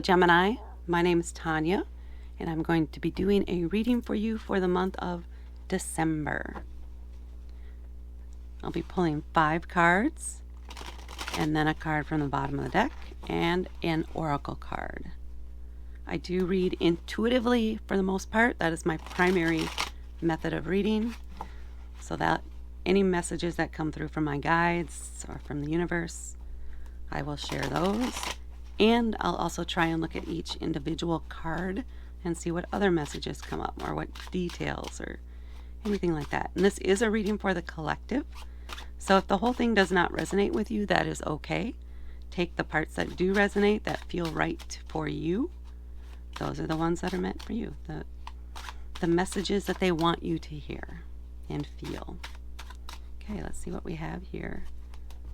Gemini. My name is Tanya, and I'm going to be doing a reading for you for the month of December. I'll be pulling 5 cards, and then a card from the bottom of the deck, and an oracle card. I do read intuitively for the most part. That is my primary method of reading, so that any messages that come through from my guides or from the universe, I will share those. And I'll also try and look at each individual card and see what other messages come up or what details or anything like that. And this is a reading for the collective. So if the whole thing does not resonate with you, that is okay. Take the parts that do resonate, that feel right for you. Those are the ones that are meant for you. The messages that they want you to hear and feel. Okay, let's see what we have here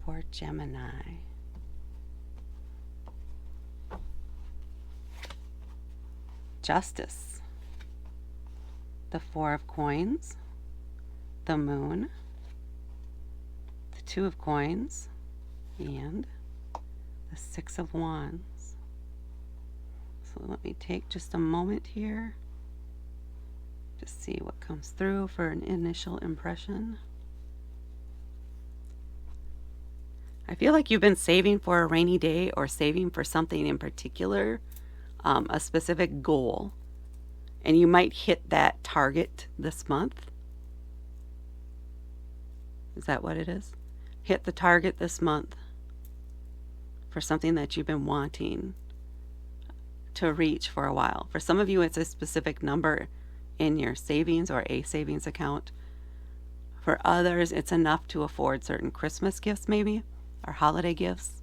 for Gemini. Justice, the 4 of coins, the moon, the 2 of coins, and the 6 of wands. So let me take just a moment here to see what comes through for an initial impression. I feel like you've been saving for a rainy day or saving for something in particular. A specific goal, and you might hit that target this month. Is that what it is? Hit the target this month for something that you've been wanting to reach for a while. For some of you, it's a specific number in your savings or a savings account. For others, it's enough to afford certain Christmas gifts maybe, or holiday gifts,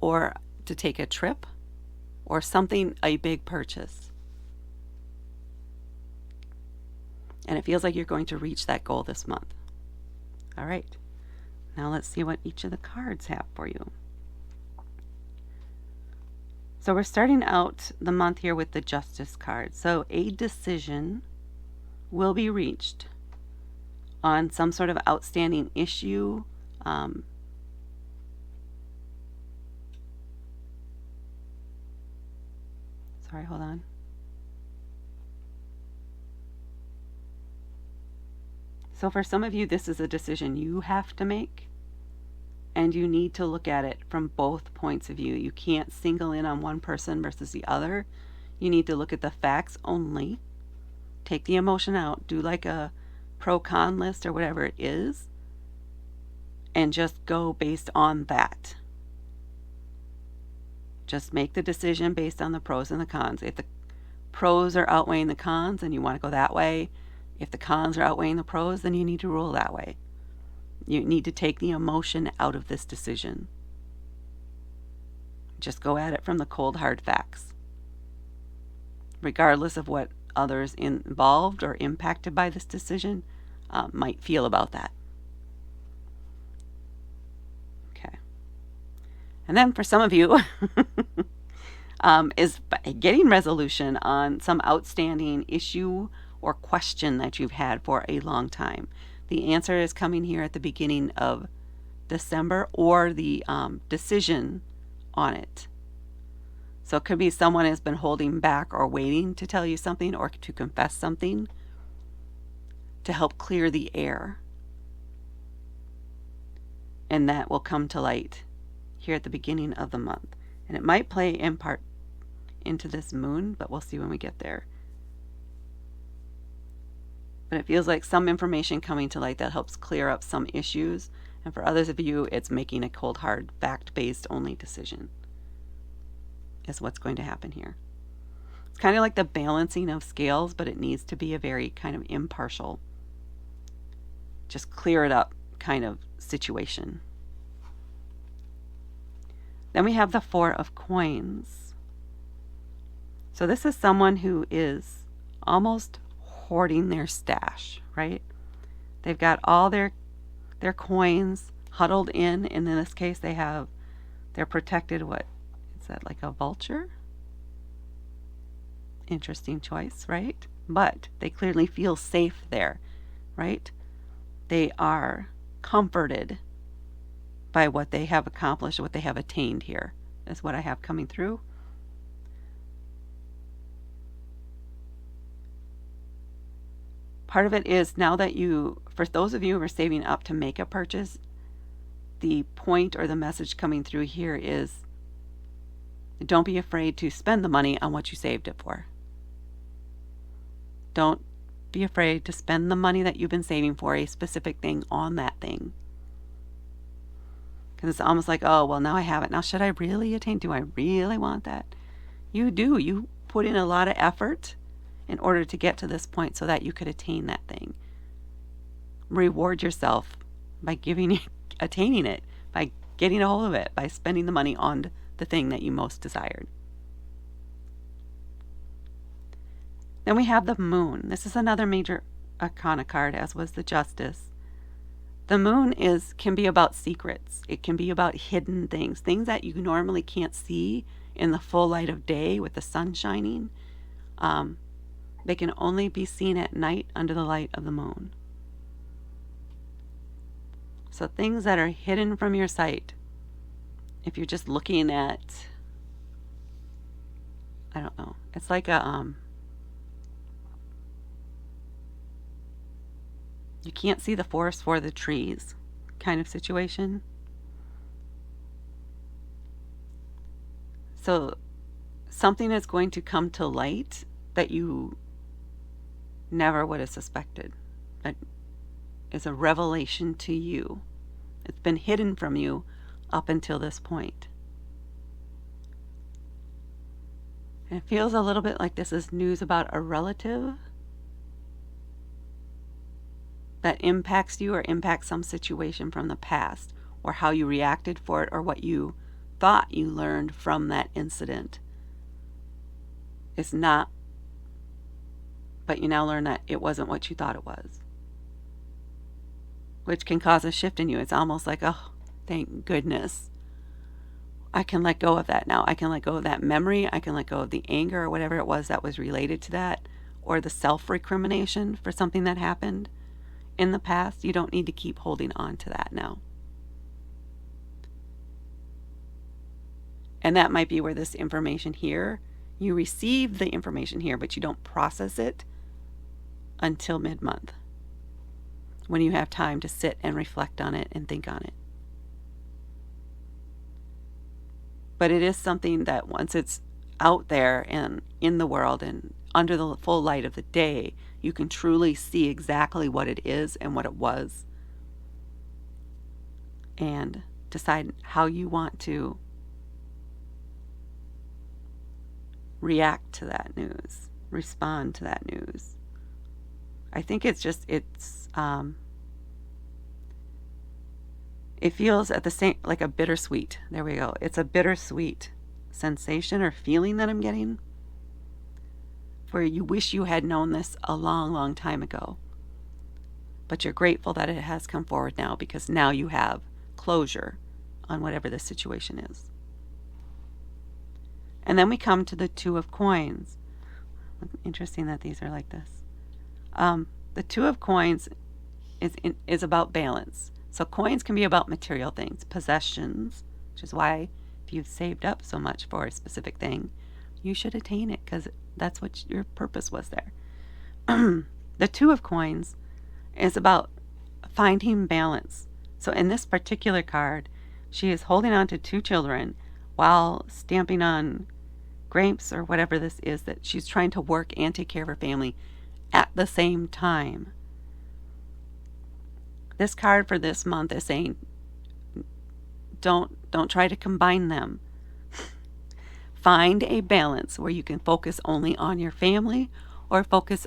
or to take a trip, or something, a big purchase. And it feels like you're going to reach that goal this month. All right, now let's see what each of the cards have for you. So we're starting out the month here with the Justice card. So a decision will be reached on some sort of outstanding issue. Sorry, hold on. So for some of you, this is a decision you have to make, and you need to look at it from both points of view. You can't single in on one person versus the other. You need to look at the facts only. Take the emotion out. Do like a pro-con list or whatever it is, and just go based on that. Just make the decision based on the pros and the cons. If the pros are outweighing the cons, then you want to go that way. If the cons are outweighing the pros, then you need to rule that way. You need to take the emotion out of this decision. Just go at it from the cold, hard facts. Regardless of what others involved or impacted by this decision might feel about that. And then for some of you, is getting resolution on some outstanding issue or question that you've had for a long time. The answer is coming here at the beginning of December, or the decision on it. So it could be someone has been holding back or waiting to tell you something or to confess something to help clear the air. And that will come to light here at the beginning of the month. And it might play in part into this moon, but we'll see when we get there. But it feels like some information coming to light that helps clear up some issues. And for others of you, it's making a cold, hard, fact-based only decision is what's going to happen here. It's kind of like the balancing of scales, but it needs to be a very kind of impartial, just clear it up kind of situation. Then we have the 4 of coins. So this is someone who is almost hoarding their stash, right? They've got all their coins huddled in. And in this case, they're protected. What is that, like a vulture? Interesting choice, right? But they clearly feel safe there, right? They are comforted by what they have accomplished, what they have attained here, is what I have coming through. part of it is now that for those of you who are saving up to make a purchase, the point or the message coming through here is don't be afraid to spend the money on what you saved it for. Don't be afraid to spend the money that you've been saving for a specific thing on that thing. Because it's almost like, oh, well, now I have it. Now, should I really attain? Do I really want that? You do. You put in a lot of effort in order to get to this point so that you could attain that thing. Reward yourself by attaining it, by getting a hold of it, by spending the money on the thing that you most desired. Then we have the Moon. This is another major arcana card, as was the Justice. The Moon can be about secrets. It can be about hidden things that you normally can't see in the full light of day with the sun shining. They can only be seen at night under the light of the moon. So things that are hidden from your sight, if you're just looking at, I don't know, it's like you can't see the forest for the trees kind of situation. So something is going to come to light that you never would have suspected. That is a revelation to you. It's been hidden from you up until this point. And it feels a little bit like this is news about a relative that impacts you or impacts some situation from the past, or how you reacted for it, or what you thought you learned from that incident. It's not, but you now learn that it wasn't what you thought it was, which can cause a shift in you. It's almost like, oh, thank goodness. I can let go of that now. I can let go of that memory. I can let go of the anger or whatever it was that was related to that, or the self-recrimination for something that happened in the past. You don't need to keep holding on to that now. And that might be where this information here, you receive the information here, but you don't process it until mid-month, when you have time to sit and reflect on it and think on it. But it is something that once it's out there and in the world and under the full light of the day, you can truly see exactly what it is and what it was, and decide how you want to react to that news, respond to that news. I think it feels at the same, like a bittersweet. There we go. It's a bittersweet sensation or feeling that I'm getting, where you wish you had known this a long, long time ago. But you're grateful that it has come forward now, because now you have closure on whatever the situation is. And then we come to the Two of Coins. Interesting that these are like this. The Two of Coins is about balance. So coins can be about material things, possessions, which is why if you've saved up so much for a specific thing, you should attain it, because that's what your purpose was there. The Two of Coins is about finding balance. So in this particular card, she is holding on to two children while stamping on grapes or whatever this is, that she's trying to work and take care of her family at the same time. This card for this month is saying, don't try to combine them. Find a balance where you can focus only on your family or focus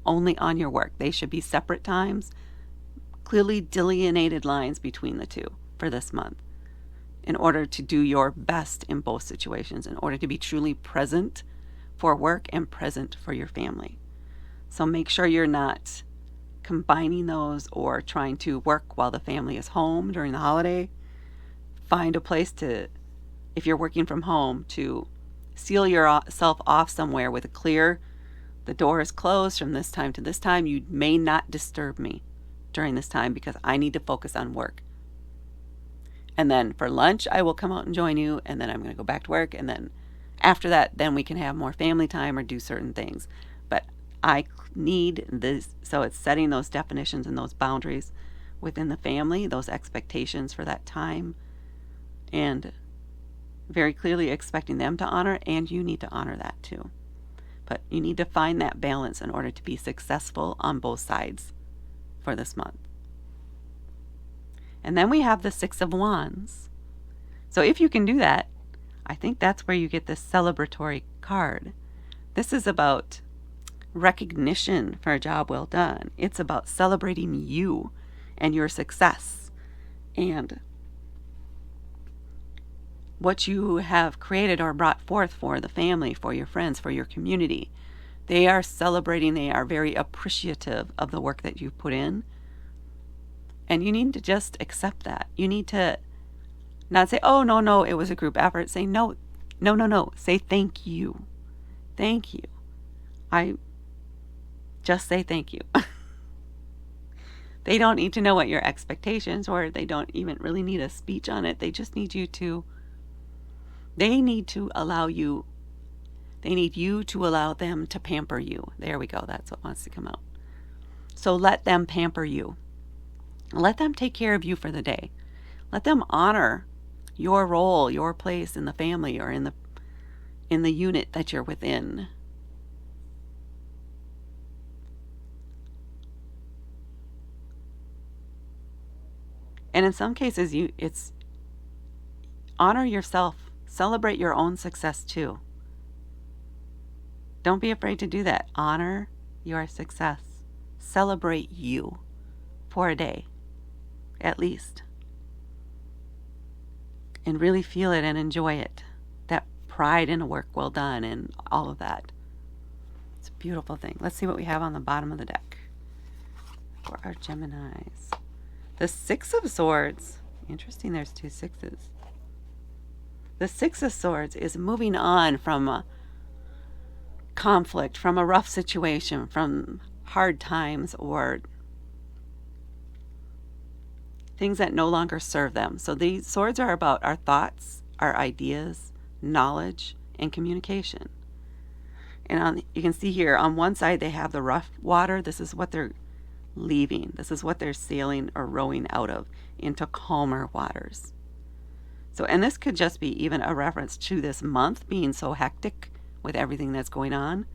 only on your work. They should be separate times, clearly delineated lines between the two for this month, in order to do your best in both situations, in order to be truly present for work and present for your family. So make sure you're not combining those or trying to work while the family is home during the holiday. Find a place to, if you're working from home, to seal yourself off somewhere with a clear, the door is closed from this time to this time. You may not disturb me during this time because I need to focus on work. And then for lunch, I will come out and join you, and then I'm going to go back to work, and then after that, then we can have more family time or do certain things. But I need this. So it's setting those definitions and those boundaries within the family, those expectations for that time, and very clearly expecting them to honor, and you need to honor that too. But you need to find that balance in order to be successful on both sides for this month. And then we have the Six of Wands. So if you can do that, I think that's where you get this celebratory card. This is about recognition for a job well done. It's about celebrating you and your success and what you have created or brought forth for the family, for your friends, for your community. They are celebrating, they are very appreciative of the work that you've put in. And you need to just accept that. You need to not say, oh, no, it was a group effort. Say, no. Say, thank you. Thank you. I just say thank you. They don't need to know what your expectations were. They don't even really need a speech on it. They just need you to, they need you to allow them to pamper you. There we go. That's what wants to come out. So let them pamper you. Let them take care of you for the day. Let them honor your role, your place in the family or in the unit that you're within. And in some cases, it's honor yourself. Celebrate your own success too. Don't be afraid to do that. Honor your success. Celebrate you for a day, at least. And really feel it and enjoy it. That pride in a work well done and all of that. It's a beautiful thing. Let's see what we have on the bottom of the deck for our Geminis. The Six of Swords. Interesting, there's two sixes. The Six of Swords is moving on from a conflict, from a rough situation, from hard times or things that no longer serve them. So these swords are about our thoughts, our ideas, knowledge, and communication. And you can see here on one side they have the rough water. This is what they're leaving. This is what they're sailing or rowing out of into calmer waters. So, and this could just be even a reference to this month being so hectic with everything that's going on.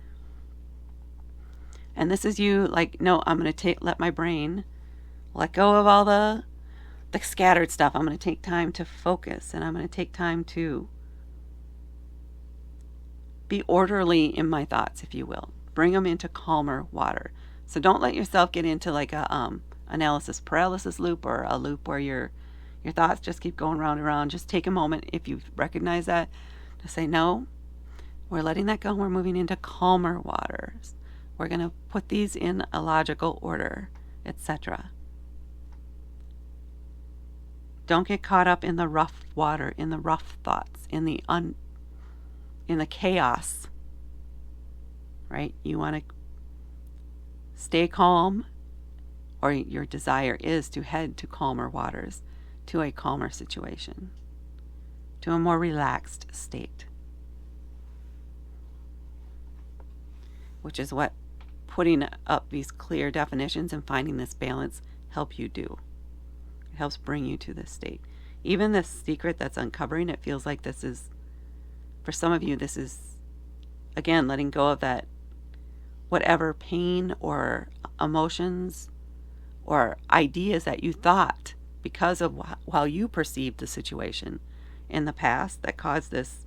And this is you like, no, I'm going to let my brain let go of all the scattered stuff. I'm going to take time to focus, and I'm going to take time to be orderly in my thoughts, if you will. Bring them into calmer water. So don't let yourself get into like a analysis paralysis loop or a loop where your thoughts just keep going round and round. Just take a moment, if you recognize that, to say, no, we're letting that go. We're moving into calmer waters. We're going to put these in a logical order, etc. Don't get caught up in the rough water, in the rough thoughts, in the chaos. Right? You want to stay calm, or your desire is to head to calmer waters, to a calmer situation, to a more relaxed state, which is what putting up these clear definitions and finding this balance help you do. It helps bring you to this state. Even this secret that's uncovering, it feels like this is, for some of you, this is, again, letting go of that whatever pain or emotions or ideas that you thought because of how you perceived the situation in the past that caused this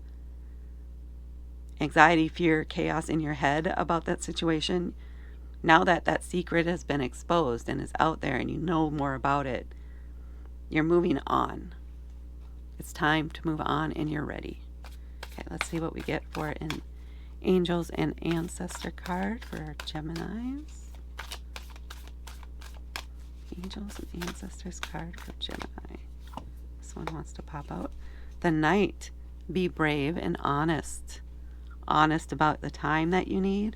anxiety, fear, chaos in your head about that situation. Now that that secret has been exposed and is out there and you know more about it, you're moving on. It's time to move on and you're ready. Okay, let's see what we get for an Angels and Ancestor card for our Geminis. Angels and Ancestors card for Gemini. This one wants to pop out. The Knight. Be brave and honest. Honest about the time that you need.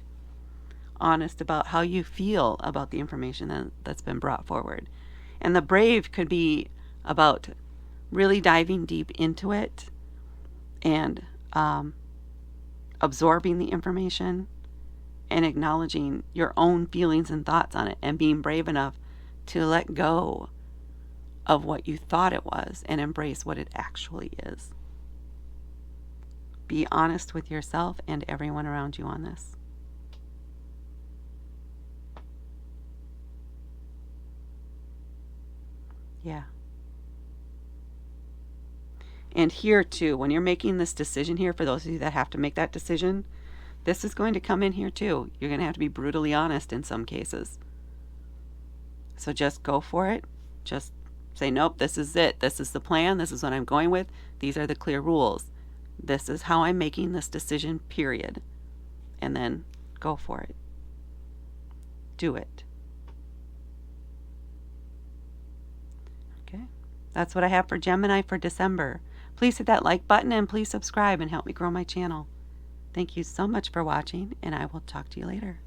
Honest about how you feel about the information that's been brought forward. And the brave could be about really diving deep into it and absorbing the information and acknowledging your own feelings and thoughts on it and being brave enough to let go of what you thought it was and embrace what it actually is. Be honest with yourself and everyone around you on this. Yeah. And here too, when you're making this decision here, for those of you that have to make that decision, this is going to come in here too. You're going to have to be brutally honest in some cases. So just go for it. Just say, nope, this is it. This is the plan. This is what I'm going with. These are the clear rules. This is how I'm making this decision, period. And then go for it. Do it. Okay. That's what I have for Gemini for December. Please hit that like button and please subscribe and help me grow my channel. Thank you so much for watching, and I will talk to you later.